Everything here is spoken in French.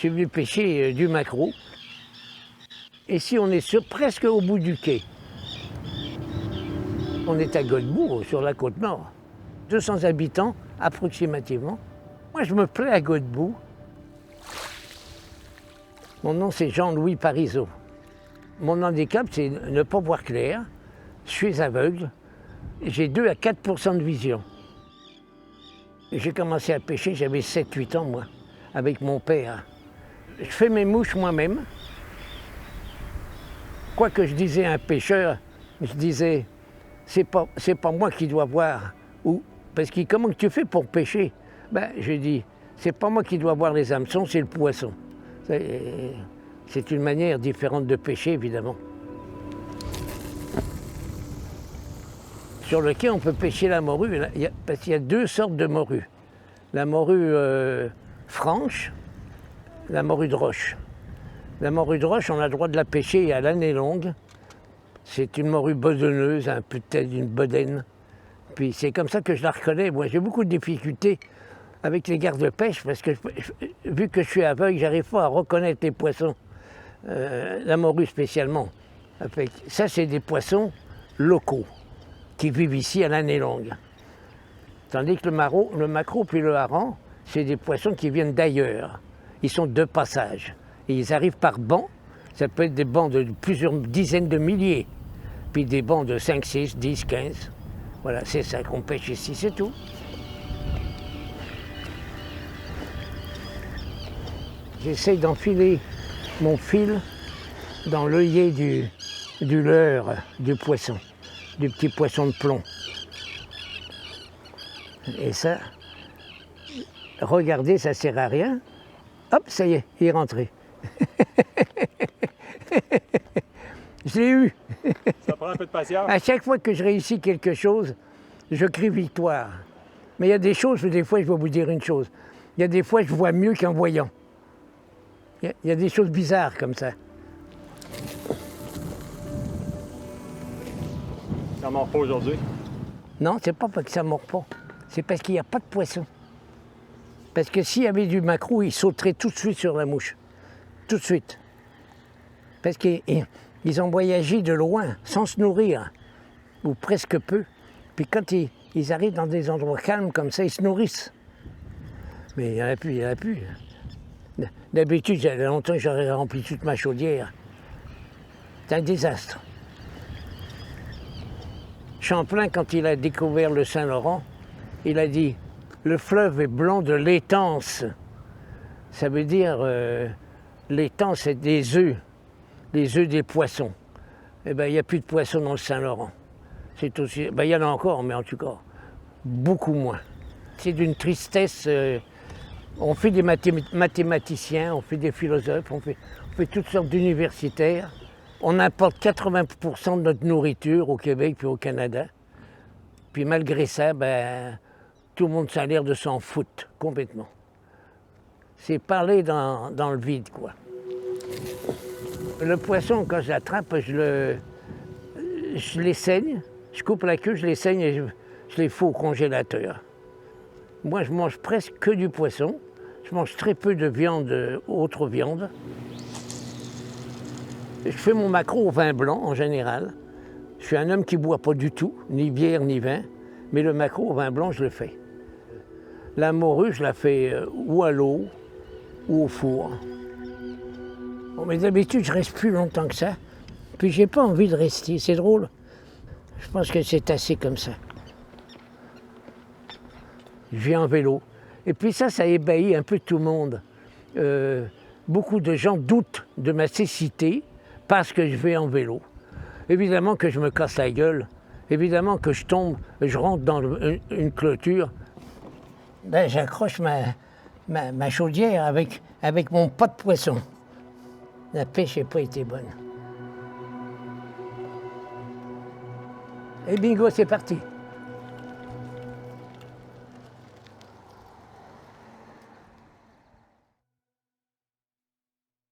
suis venu pêcher du maquereau. Ici, on est presque au bout du quai. On est à Godbout, sur la côte nord. 200 habitants, approximativement. Moi, je me plais à Godbout. Mon nom, c'est Jean-Louis Parisot. Mon handicap, c'est ne pas voir clair. Je suis aveugle. J'ai 2 à 4% de vision. J'ai commencé à pêcher, j'avais 7-8 ans, moi, avec mon père. Je fais mes mouches moi-même. Quoi que je disais à un pêcheur, je disais, c'est pas moi qui dois voir. Parce que comment tu fais pour pêcher? Ben, je dis, c'est pas moi qui dois voir les hameçons, c'est le poisson. C'est une manière différente de pêcher, évidemment. Sur le quai, on peut pêcher la morue, parce qu'il y a 2 sortes de morues. La morue franche, la morue de roche. La morue de roche, on a le droit de la pêcher à l'année longue. C'est une morue bedonneuse, un peu tête d'une bedaine. Puis c'est comme ça que je la reconnais. Moi, j'ai beaucoup de difficultés avec les gardes de pêche, parce que vu que je suis aveugle, j'arrive pas à reconnaître les poissons. La morue spécialement. Ça, c'est des poissons locaux qui vivent ici à l'année longue. Tandis que le maquereau puis le hareng, c'est des poissons qui viennent d'ailleurs. Ils sont de passage. Et ils arrivent par bancs. Ça peut être des bancs de plusieurs dizaines de milliers. Puis des bancs de 5, 6, 10, 15. Voilà, c'est ça qu'on pêche ici, c'est tout. J'essaie d'enfiler mon fil dans l'œillet du leurre du poisson, du petit poisson de plomb. Et ça, regardez, ça sert à rien. Hop, ça y est, il est rentré. Je l'ai eu. Ça prend un peu de patience. À chaque fois que je réussis quelque chose, je crie victoire. Mais il y a des choses, des fois, je vais vous dire une chose. Il y a des fois, je vois mieux qu'en voyant. Il y a des choses bizarres comme ça. Ça ne mord pas aujourd'hui? Non, c'est pas parce que ça ne mord pas. C'est parce qu'il n'y a pas de poisson. Parce que s'il y avait du maquereau, il sauterait tout de suite sur la mouche. Tout de suite. Parce qu'ils ont voyagé de loin, sans se nourrir, ou presque peu. Puis quand ils arrivent dans des endroits calmes comme ça, ils se nourrissent. Mais il n'y en a plus, il n'y en a plus. D'habitude, il y a longtemps que j'aurais rempli toute ma chaudière. C'est un désastre. Champlain, quand il a découvert le Saint-Laurent, il a dit « Le fleuve est blanc de laitance ». Ça veut dire, l'étang, c'est des œufs des poissons. Eh bien, il n'y a plus de poissons dans le Saint-Laurent. C'est aussi, il y en a encore, mais en tout cas, beaucoup moins. C'est d'une tristesse. On fait des mathématiciens, on fait des philosophes, on fait toutes sortes d'universitaires. On importe 80% de notre nourriture au Québec puis au Canada. Puis malgré ça, tout le monde a l'air de s'en foutre complètement. C'est parler dans le vide, quoi. Le poisson, quand je l'attrape, je les saigne, je coupe la queue, je les saigne et je les fous au congélateur. Moi, je mange presque que du poisson. Je mange très peu de viande, autre viande. Je fais mon maquereau au vin blanc, en général. Je suis un homme qui ne boit pas du tout, ni bière, ni vin. Mais le maquereau au vin blanc, je le fais. La morue, je la fais ou à l'eau, ou au four. Bon, mais d'habitude, je reste plus longtemps que ça. Puis j'ai pas envie de rester, c'est drôle. Je pense que c'est assez comme ça. Je viens en vélo. Et puis ça ébahit un peu tout le monde. Beaucoup de gens doutent de ma cécité parce que je vais en vélo. Évidemment que je me casse la gueule. Évidemment que je tombe, je rentre dans une clôture. J'accroche ma chaudière avec mon pot de poisson. La pêche n'a pas été bonne. Et bingo, c'est parti.